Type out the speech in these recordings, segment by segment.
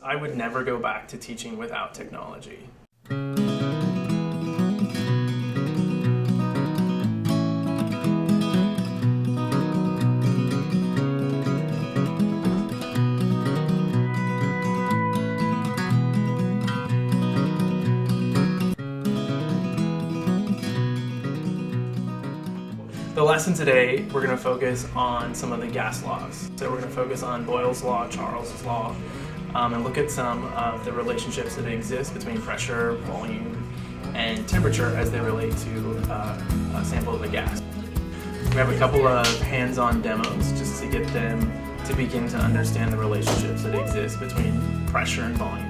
I would never go back to teaching without technology. The lesson today, we're going to focus on some of the gas laws. So we're going to focus on Boyle's law, Charles's law, and look at some of the relationships that exist between pressure, volume, and temperature as they relate to a sample of a gas. We have a couple of hands-on demos just to get them to begin to understand the relationships that exist between pressure and volume.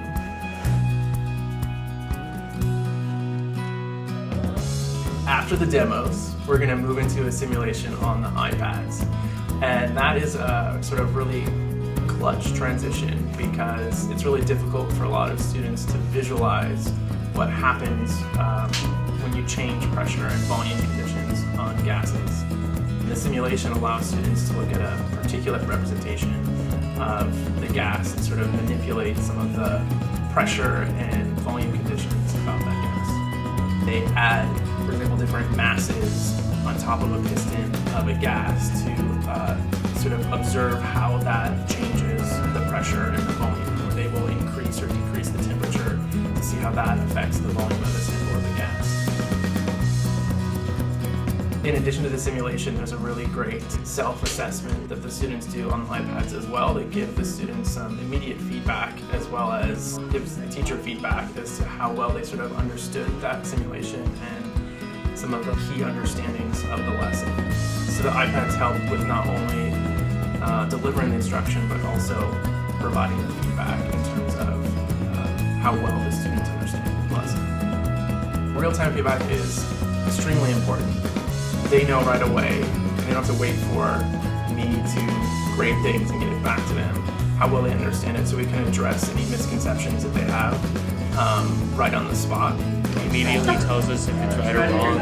After the demos, we're going to move into a simulation on the iPads. And that is a sort of really clutch transition because it's really difficult for a lot of students to visualize what happens when you change pressure and volume conditions on gases. And the simulation allows students to look at a particulate representation of the gas and sort of manipulate some of the pressure and volume conditions about that gas. They add, for example, different masses on top of a piston of a gas to sort of observe how that changes the pressure and the volume, or they will increase or decrease the temperature to see how that affects the volume of the sample of the gas. In addition to the simulation, there's a really great self-assessment that the students do on the iPads as well that give the students some immediate feedback as well as gives the teacher feedback as to how well they sort of understood that simulation and some of the key understandings of the lesson. So the iPads help with not only delivering the instruction but also providing the feedback in terms of how well the students understand the lesson. Real-time feedback is extremely important. They know right away, and they don't have to wait for me to grade things and get it back to them, how well they understand it so we can address any misconceptions that they have right on the spot. He immediately tells us if it's right or wrong,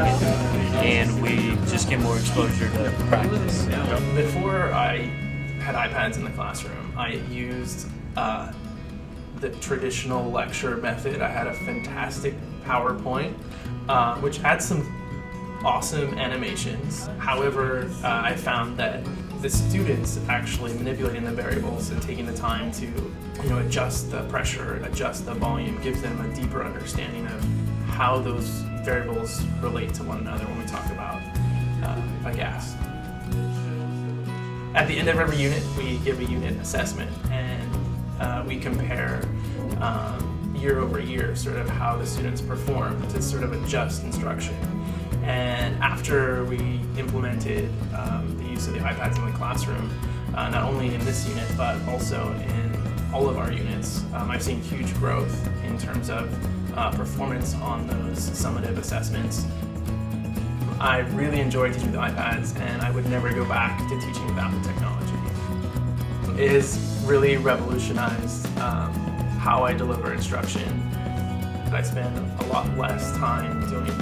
and we just get more exposure to practice. Before I had iPads in the classroom, I used the traditional lecture method. I had a fantastic PowerPoint, which had some awesome animations. However, I found that the students actually manipulating the variables and taking the time to adjust the pressure, adjust the volume, gives them a deeper understanding of how those variables relate to one another when we talk about a gas. At the end of every unit, we give a unit assessment and we compare year over year sort of how the students perform to sort of adjust instruction. And after we implemented the use of the iPads in the classroom, not only in this unit but also in all of our units, I've seen huge growth in terms of performance on those summative assessments. I really enjoy teaching with the iPads and I would never go back to teaching without the technology. It has really revolutionized how I deliver instruction. I spend a lot less time doing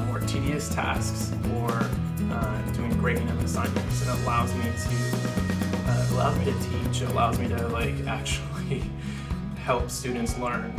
more tedious tasks or doing grading of assignments. It allows me to teach. It allows me to actually help students learn.